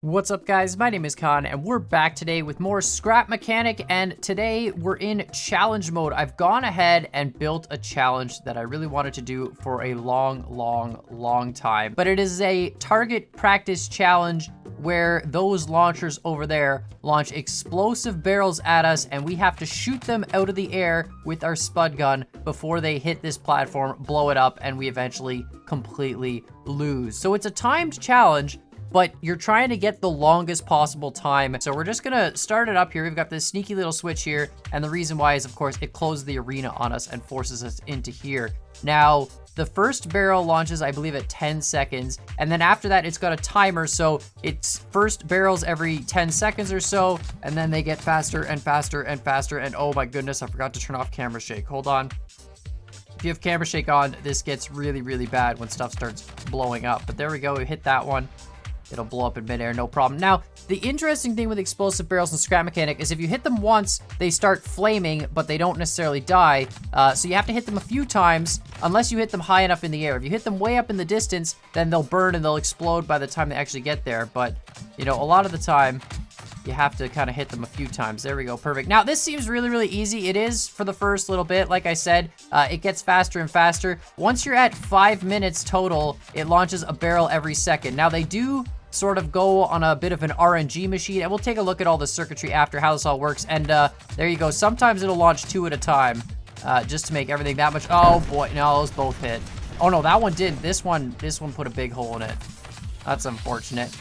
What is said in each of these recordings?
What's up, guys? My name is Khan and we're back today with more Scrap Mechanic, and today we're in challenge mode. I've gone ahead and built a challenge that I really wanted to do for a long time, but it is a target practice challenge where those launchers over there launch explosive barrels at us and we have to shoot them out of the air with our spud gun before they hit this platform, blow it up, and we eventually completely lose. So it's a timed challenge, but you're trying to get the longest possible time. So we're just gonna start it up here. We've got this sneaky little switch here, and the reason why is, of course, it closes the arena on us and forces us into here. Now, the first barrel launches, I believe, at 10 seconds, and then after that, it's got a timer, so it's first barrels every 10 seconds or so, and then they get faster and faster and faster, and oh my goodness, I forgot to turn off camera shake. Hold on. If you have camera shake on, this gets really bad when stuff starts blowing up. But there we go, we hit that one. It'll blow up in midair, no problem. Now, the interesting thing with explosive barrels and Scrap Mechanic is if you hit them once, they start flaming, but they don't necessarily die. So you have to hit them a few times, unless you hit them high enough in the air. If you hit them way up in the distance, then they'll burn and they'll explode by the time they actually get there. But, you know, a lot of the time, you have to kind of hit them a few times. There we go, perfect. Now, this seems really easy. It is for the first little bit. Like I said, it gets faster and faster. Once you're at 5 minutes total, it launches a barrel every second. Now, they do sort of go on a bit of an RNG machine, and we'll take a look at all the circuitry after how this all works. And there you go. Sometimes it'll launch 2 at a time, just to make everything that much. Oh boy, no, those both hit. Oh no, that one didn't. This one put a big hole in it. That's unfortunate.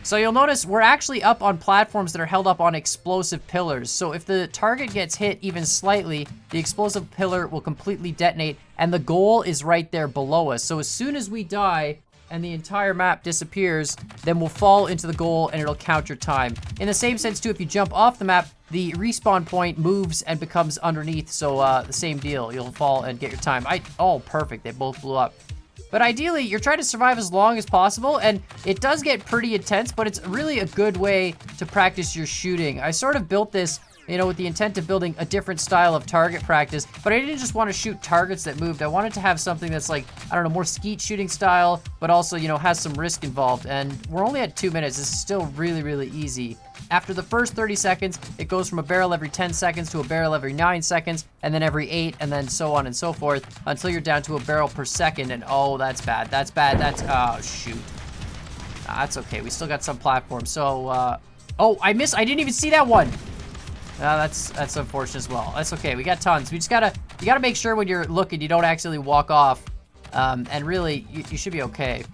So you'll notice we're actually up on platforms that are held up on explosive pillars. So if the target gets hit even slightly, the explosive pillar will completely detonate, and the goal is right there below us. So as soon as we die and the entire map disappears, then we'll fall into the goal and it'll count your time. In the same sense too, if you jump off the map, the respawn point moves and becomes underneath, so the same deal. You'll fall and get your time. Oh, perfect, they both blew up. But ideally, you're trying to survive as long as possible, and it does get pretty intense, but it's really a good way to practice your shooting. I sort of built this, you know, with the intent of building a different style of target practice, but I didn't just want to shoot targets that moved. I wanted to have something that's like, I don't know, more skeet shooting style, but also, you know, has some risk involved. And we're only at 2 minutes. This is still really easy. After the first 30 seconds, it goes from a barrel every 10 seconds to a barrel every 9 seconds, and then every 8, and then so on and so forth, until you're down to a barrel per second. And oh, that's bad. That's bad. Oh, shoot. That's okay. We still got some platforms. So, oh, I missed. I didn't even see that one. That's unfortunate as well. That's okay. We got tons. We just you gotta make sure when you're looking, you don't accidentally walk off. And really, you should be okay.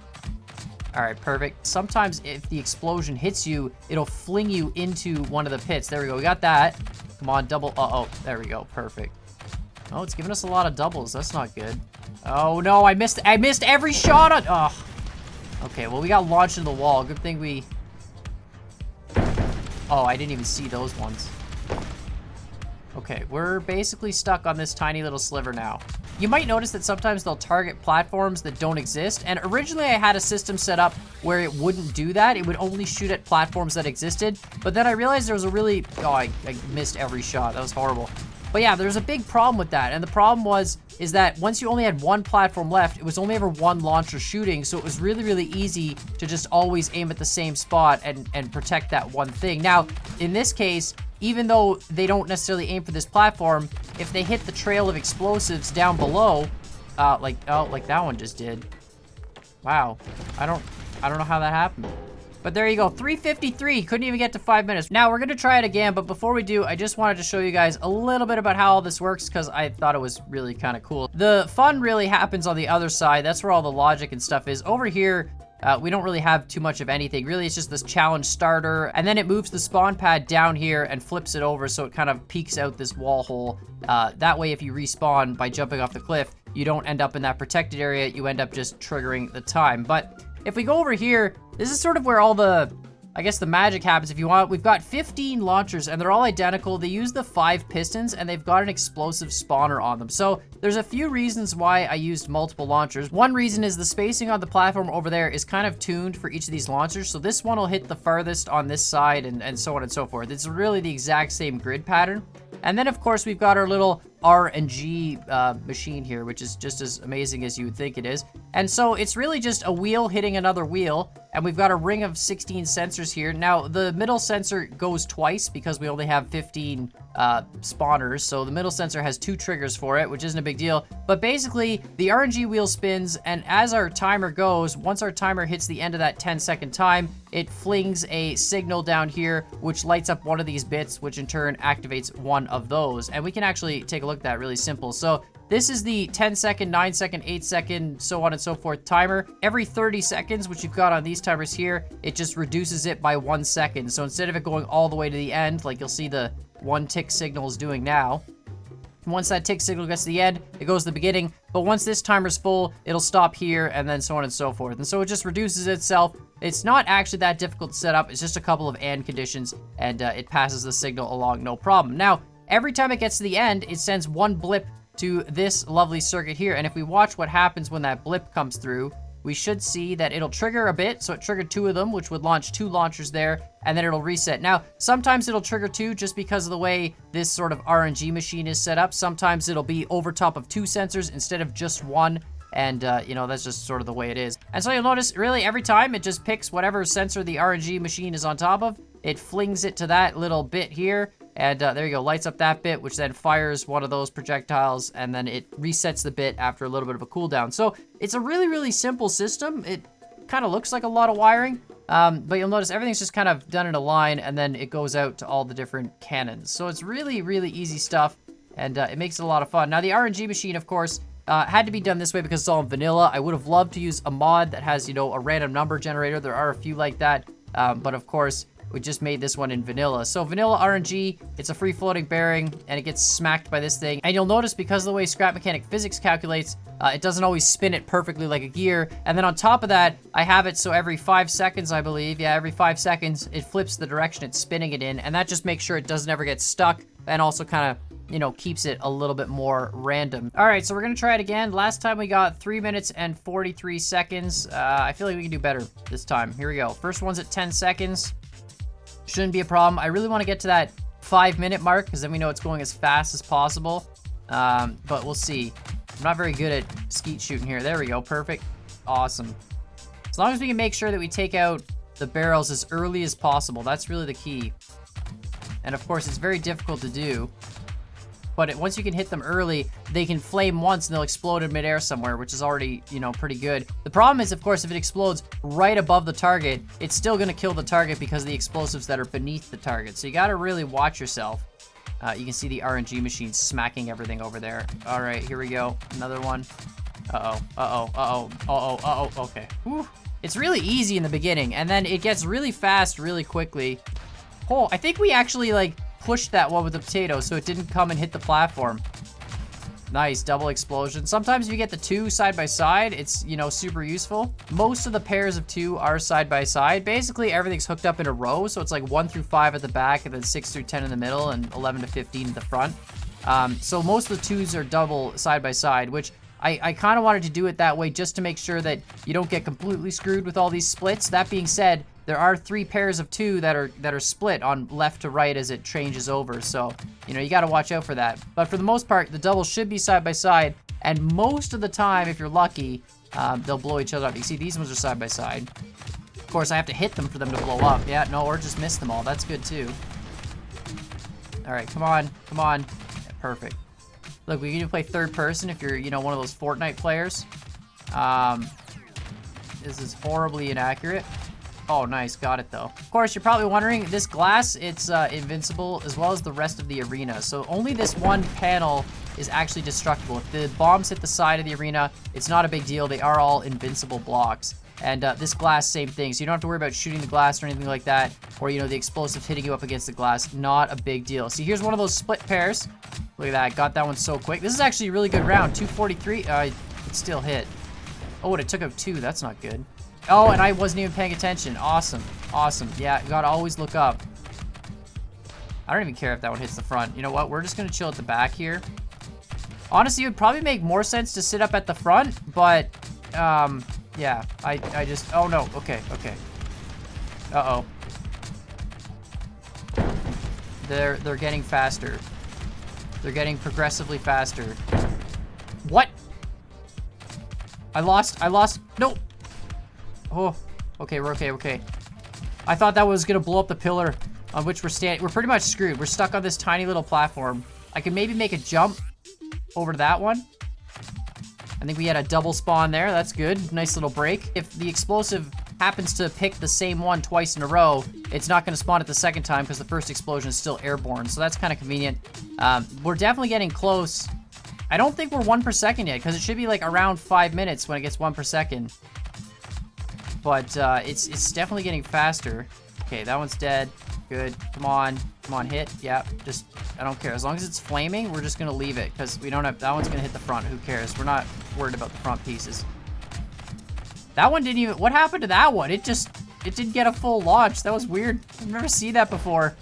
All right, perfect. Sometimes if the explosion hits you, it'll fling you into one of the pits. There we go. We got that. Come on, double. Oh, there we go. Perfect. Oh, it's giving us a lot of doubles. That's not good. Oh no, I missed every shot on. Oh. Okay, well, we got launched into the wall. Good thing we. Oh, I didn't even see those ones. Okay, we're basically stuck on this tiny little sliver now. You might notice that sometimes they'll target platforms that don't exist, and originally I had a system set up where it wouldn't do that. It would only shoot at platforms that existed, but then I realized there was a really... Oh, I missed every shot. That was horrible. But yeah, there's a big problem with that, and the problem is that once you only had one platform left, it was only ever one launcher shooting, so it was really easy to just always aim at the same spot and protect that one thing. Now, in this case, even though they don't necessarily aim for this platform, if they hit the trail of explosives down below, like that one just did. Wow, I don't know how that happened. But there you go, 3:53, couldn't even get to 5 minutes. Now we're gonna try it again, but before we do, I just wanted to show you guys a little bit about how all this works, because I thought it was really kind of cool. The fun really happens on the other side. That's where all the logic and stuff is. Over here, we don't really have too much of anything. Really, it's just this challenge starter, and then it moves the spawn pad down here and flips it over so it kind of peeks out this wall hole. That way, if you respawn by jumping off the cliff, you don't end up in that protected area. You end up just triggering the time. But if we go over here, this is sort of where all the, I guess, the magic happens if you want. We've got 15 launchers, and they're all identical. They use the 5 pistons, and they've got an explosive spawner on them. So there's a few reasons why I used multiple launchers. One reason is the spacing on the platform over there is kind of tuned for each of these launchers. So this one will hit the farthest on this side and so on and so forth. It's really the exact same grid pattern. And then, of course, we've got our little RNG machine here, which is just as amazing as you would think it is. And so it's really just a wheel hitting another wheel, and we've got a ring of 16 sensors here. Now, the middle sensor goes twice because we only have 15 spawners, so the middle sensor has 2 triggers for it, which isn't a big deal. But basically, the RNG wheel spins, and as our timer goes, once our timer hits the end of that 10-second time, it flings a signal down here, which lights up one of these bits, which in turn activates one of those. And we can actually take a look at that really simple. So this is the 10-second, 9-second, 8-second, so on and so forth timer. Every 30 seconds, which you've got on these timers here, it just reduces it by 1 second. So instead of it going all the way to the end, like you'll see the 1 tick signal is doing now, once that tick signal gets to the end, it goes to the beginning. But once this timer's full, it'll stop here, and then so on and so forth. And so it just reduces itself. It's not actually that difficult to set up. It's just a couple of and conditions, and it passes the signal along no problem. Now, every time it gets to the end, it sends 1 blip to this lovely circuit here. And if we watch what happens when that blip comes through, we should see that it'll trigger a bit. So it triggered 2 of them, which would launch 2 launchers there, and then it'll reset. Now, sometimes it'll trigger 2 just because of the way this sort of RNG machine is set up. Sometimes it'll be over top of 2 sensors instead of just 1. And, you know, that's just sort of the way it is. And so you'll notice, really, every time it just picks whatever sensor the RNG machine is on top of, it flings it to that little bit here. And there you go, lights up that bit, which then fires one of those projectiles, and then it resets the bit after a little bit of a cooldown. So it's a really, really simple system. It kind of looks like a lot of wiring, but you'll notice everything's just kind of done in a line, and then it goes out to all the different cannons. So it's really, really easy stuff, and it makes it a lot of fun. Now, the RNG machine, of course, had to be done this way because it's all in vanilla. I would have loved to use a mod that has, you know, a random number generator. There are a few like that, but of course, we just made this one in vanilla. So vanilla RNG, it's a free floating bearing, and it gets smacked by this thing. And you'll notice because of the way scrap mechanic physics calculates, it doesn't always spin it perfectly like a gear. And then on top of that, I have it so every 5 seconds, I believe, yeah, every 5 seconds, it flips the direction it's spinning it in. And that just makes sure it doesn't ever get stuck, and also kind of, you know, keeps it a little bit more random. All right, so we're gonna try it again. Last time we got 3 minutes and 43 seconds. I feel like we can do better this time. Here we go. First one's at 10 seconds. Shouldn't be a problem. I really want to get to that 5-minute mark because then we know it's going as fast as possible. But we'll see. I'm not very good at skeet shooting here. There we go. Perfect. Awesome. As long as we can make sure that we take out the barrels as early as possible. That's really the key. And of course, it's very difficult to do. But once you can hit them early, they can flame once and they'll explode in midair somewhere, which is already, you know, pretty good. The problem is, of course, if it explodes right above the target, it's still going to kill the target because of the explosives that are beneath the target. So you got to really watch yourself. You can see the RNG machine smacking everything over there. All right, here we go. Another one. Uh-oh, uh-oh, uh-oh, uh-oh, uh-oh. Okay. Whew. It's really easy in the beginning, and then it gets really fast really quickly. Oh, I think we actually, like, pushed that one with the potato so it didn't come and hit the platform. Nice, double explosion. Sometimes if you get the 2 side by side, it's, you know, super useful. Most of the pairs of 2 are side by side. Basically, everything's hooked up in a row, so it's like 1 through 5 at the back, and then 6 through 10 in the middle, and 11 to 15 at the front. So most of the 2s are double side by side, which I kind of wanted to do it that way just to make sure that you don't get completely screwed with all these splits. That being said, there are 3 pairs of 2 that are split on left to right as it changes over. So, you know, you got to watch out for that. But for the most part, the doubles should be side by side. And most of the time, if you're lucky, they'll blow each other up. You see, these ones are side by side. Of course, I have to hit them for them to blow up. Yeah, no, or just miss them all. That's good too. All right, come on, come on. Yeah, perfect. Look, we can even play third person if you're, you know, one of those Fortnite players. This is horribly inaccurate. Oh, nice. Got it, though. Of course, you're probably wondering, this glass, it's invincible, as well as the rest of the arena. So only this one panel is actually destructible. If the bombs hit the side of the arena, it's not a big deal. They are all invincible blocks. And this glass, same thing. So you don't have to worry about shooting the glass or anything like that, or, you know, the explosive hitting you up against the glass. Not a big deal. See, here's one of those split pairs. Look at that. Got that one so quick. This is actually a really good round. 243. It still hit. Oh, and it took out 2. That's not good. Oh, and I wasn't even paying attention. Awesome. Awesome. Yeah, you gotta always look up. I don't even care if that one hits the front. You know what? We're just gonna chill at the back here. Honestly, it would probably make more sense to sit up at the front, but, yeah, I just, oh no, okay. Uh-oh. They're getting faster. They're getting progressively faster. What? I lost, no. Oh, okay, we're okay. I thought that was gonna blow up the pillar on which we're standing. We're pretty much screwed. We're stuck on this tiny little platform. I could maybe make a jump over to that one. I think we had a double spawn there. That's good. Nice little break. If the explosive happens to pick the same one twice in a row, it's not going to spawn it the second time because the first explosion is still airborne. So that's kind of convenient. We're definitely getting close. I don't think we're 1 per second yet because it should be like around 5 minutes when it gets 1 per second. But it's definitely getting faster. Okay, that one's dead. Good. Come on, hit. Yeah, just, I don't care. As long as it's flaming, we're just gonna leave it because we don't have, that one's gonna hit the front. Who cares? We're not worried about the front pieces. That one didn't even, what happened to that one? It didn't get a full launch. That was weird. I've never seen that before.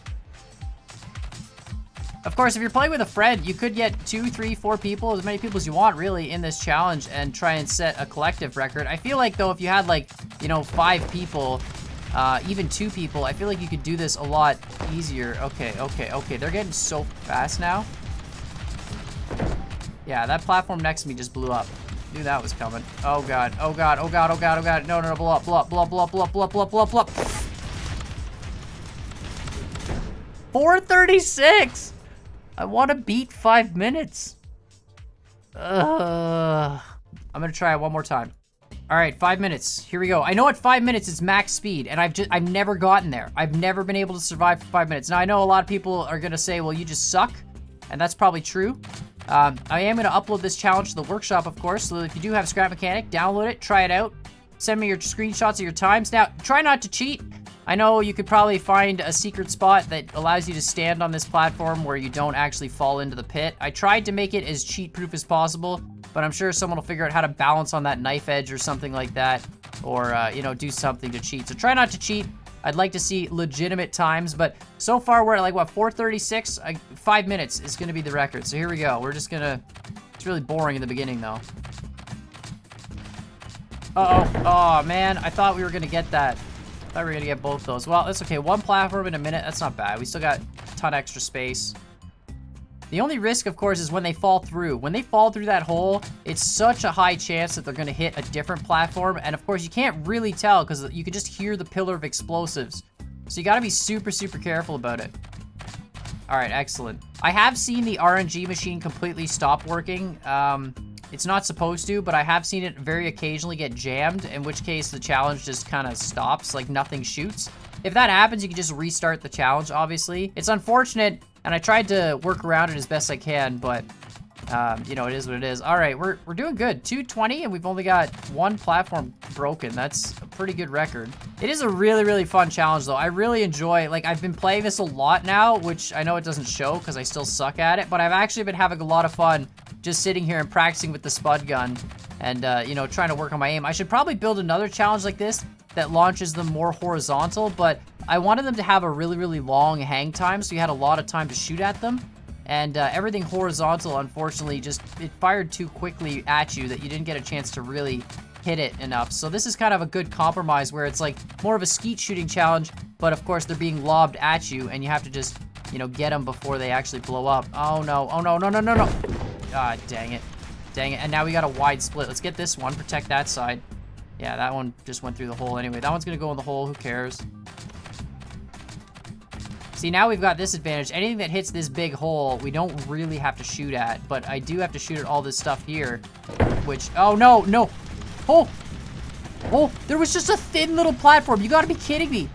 Of course, if you're playing with a friend, you could get 2, 3, 4 people, as many people as you want, really, in this challenge and try and set a collective record. I feel like, though, if you had, like, you know, 5 people, even 2 people, I feel like you could do this a lot easier. Okay. They're getting so fast now. Yeah, that platform next to me just blew up. Knew that was coming. Oh god. No, blow up. 436! I want to beat 5 minutes. I'm gonna try it one more time. All right, 5 minutes. Here we go. I know at 5 minutes it's max speed, and I've never gotten there. I've never been able to survive for 5 minutes. Now I know a lot of people are gonna say, well, you just suck, and that's probably true. I am gonna upload this challenge to the workshop, of course. So if you do have Scrap Mechanic, download it, try it out. Send me your screenshots of your times. Now, try not to cheat. I know you could probably find a secret spot that allows you to stand on this platform where you don't actually fall into the pit. I tried to make it as cheat-proof as possible, but I'm sure someone will figure out how to balance on that knife edge or something like that, or, you know, do something to cheat. So try not to cheat. I'd like to see legitimate times, but so far we're at like, what, 4:36? 5 minutes is gonna be the record. So here we go. We're just gonna, it's really boring in the beginning though. Oh man, I thought we were gonna get that. I thought we were gonna get both those. Well, that's okay. 1 platform in a minute, that's not bad. We still got a ton extra space. The only risk, of course, is when they fall through. When they fall through that hole, it's such a high chance that they're gonna hit a different platform. And of course, you can't really tell because you can just hear the pillar of explosives. So you gotta be super, super careful about it. All right, excellent. I have seen the RNG machine completely stop working. It's not supposed to, but I have seen it very occasionally get jammed, in which case the challenge just kind of stops, like nothing shoots. If that happens, you can just restart the challenge, obviously. It's unfortunate, and I tried to work around it as best I can, but, you know, it is what it is. All right, we're doing good. 220, and we've only got 1 platform broken. That's a pretty good record. It is a really, really fun challenge, though. I really enjoy, like, I've been playing this a lot now, which I know it doesn't show because I still suck at it, but I've actually been having a lot of fun just sitting here and practicing with the spud gun and, you know, trying to work on my aim. I should probably build another challenge like this that launches them more horizontal, but I wanted them to have a really, really long hang time, so you had a lot of time to shoot at them. And everything horizontal, unfortunately, just, it fired too quickly at you that you didn't get a chance to really hit it enough. So this is kind of a good compromise where it's like more of a skeet shooting challenge, but of course they're being lobbed at you and you have to just, you know, get them before they actually blow up. Oh no, no. Ah, dang it. And now we got a wide split. Let's get this one, protect that side. Yeah, that one just went through the hole anyway. That one's gonna go in the hole, who cares? See, now we've got this advantage. Anything that hits this big hole, we don't really have to shoot at, but I do have to shoot at all this stuff here, which, oh no. Oh, there was just a thin little platform. You gotta be kidding me.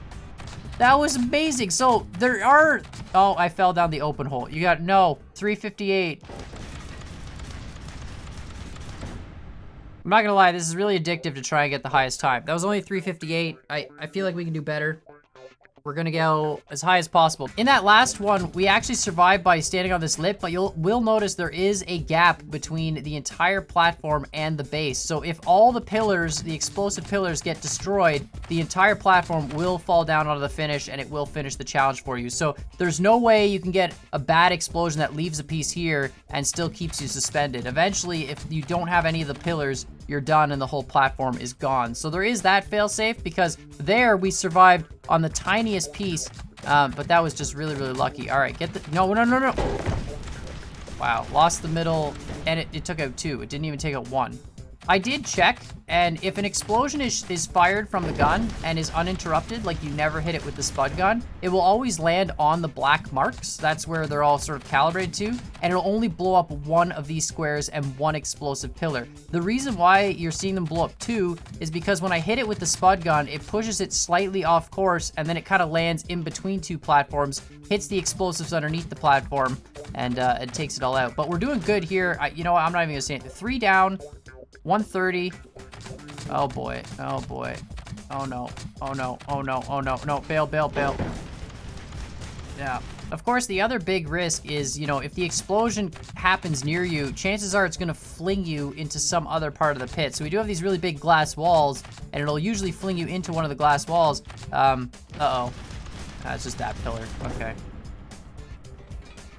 That was amazing. So there are, oh, I fell down the open hole. You got, no, 358. I'm not gonna lie, this is really addictive to try and get the highest time. That was only 358. I feel like we can do better. We're gonna go as high as possible. In that last one, we actually survived by standing on this lip, but will notice there is a gap between the entire platform and the base. So if all the pillars, the explosive pillars, get destroyed, the entire platform will fall down onto the finish and it will finish the challenge for you. So there's no way you can get a bad explosion that leaves a piece here and still keeps you suspended. Eventually, if you don't have any of the pillars, you're done and the whole platform is gone. So there is that failsafe, because there we survived on the tiniest piece, but that was just really, really lucky. All right, get the, no. Wow, lost the middle, and it took out 2. It didn't even take out 1. I did check, and if an explosion is fired from the gun and is uninterrupted, like you never hit it with the spud gun, it will always land on the black marks. That's where they're all sort of calibrated to, and it'll only blow up 1 of these squares and 1 explosive pillar. The reason why you're seeing them blow up 2 is because when I hit it with the spud gun, it pushes it slightly off course, and then it kind of lands in between 2 platforms, hits the explosives underneath the platform, and it takes it all out. But we're doing good here. You know what? I'm not even gonna say it. 3 down. 130. Oh boy. Oh boy. Oh no. Oh no. Oh no. Oh no. No. Bail, bail, bail. Yeah. Of course, the other big risk is, you know, if the explosion happens near you, chances are it's going to fling you into some other part of the pit. So we do have these really big glass walls, and it'll usually fling you into one of the glass walls. Uh-oh. That's just that pillar. Okay.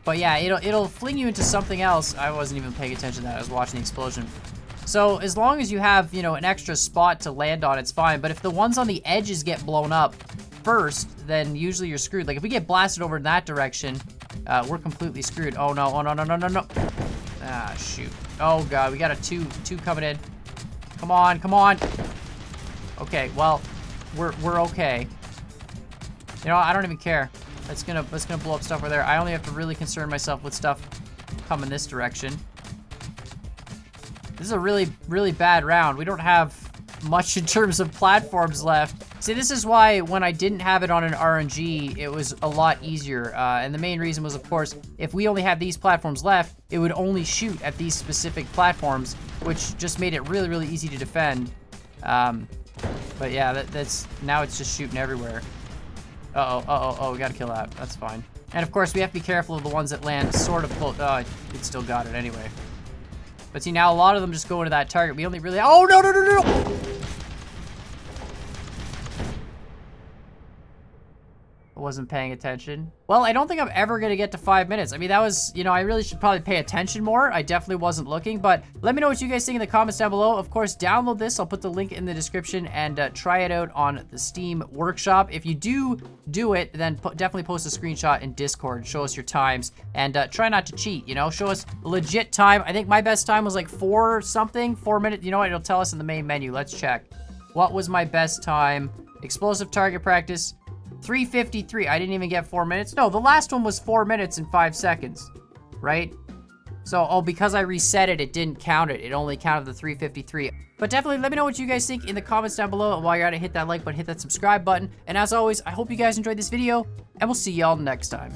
But yeah, it'll fling you into something else. I wasn't even paying attention to that. I was watching the explosion. So as long as you have, you know, an extra spot to land on, it's fine. But if the ones on the edges get blown up first, then usually you're screwed. Like if we get blasted over in that direction, we're completely screwed. Oh no, oh no, no, no, no, no. Ah, shoot. Oh god, we got a two coming in. Come on, come on. Okay, well, we're okay. You know, I don't even care. It's gonna blow up stuff over there. I only have to really concern myself with stuff coming this direction. This is a really, really bad round. We don't have much in terms of platforms left. See, this is why when I didn't have it on an RNG, it was a lot easier. And the main reason was, of course, if we only had these platforms left, it would only shoot at these specific platforms, which just made it really, really easy to defend. But yeah, that's now it's just shooting everywhere. Oh, we gotta kill that. That's fine. And of course, we have to be careful of the ones that land sort of close. Oh, it still got it anyway. But see, now a lot of them just go into that target. We only really... Oh, no, no, no, no, no! I wasn't paying attention. Well, I don't think I'm ever going to get to 5 minutes. I mean, that was, you know, I really should probably pay attention more. I definitely wasn't looking, but let me know what you guys think in the comments down below. Of course, download this. I'll put the link in the description and try it out on the Steam Workshop. If you do it, then definitely post a screenshot in Discord. Show us your times and try not to cheat, you know, show us a legit time. I think my best time was like 4 minutes. You know what? It'll tell us in the main menu. Let's check. What was my best time? Explosive target practice. 3:53. I didn't even get 4 minutes. No, the last one was 4 minutes and 5 seconds, right? So, oh, because I reset it, it didn't count it. It only counted the 3:53. But definitely let me know what you guys think in the comments down below. And while you're at it, hit that like button, hit that subscribe button. And as always, I hope you guys enjoyed this video, and we'll see y'all next time.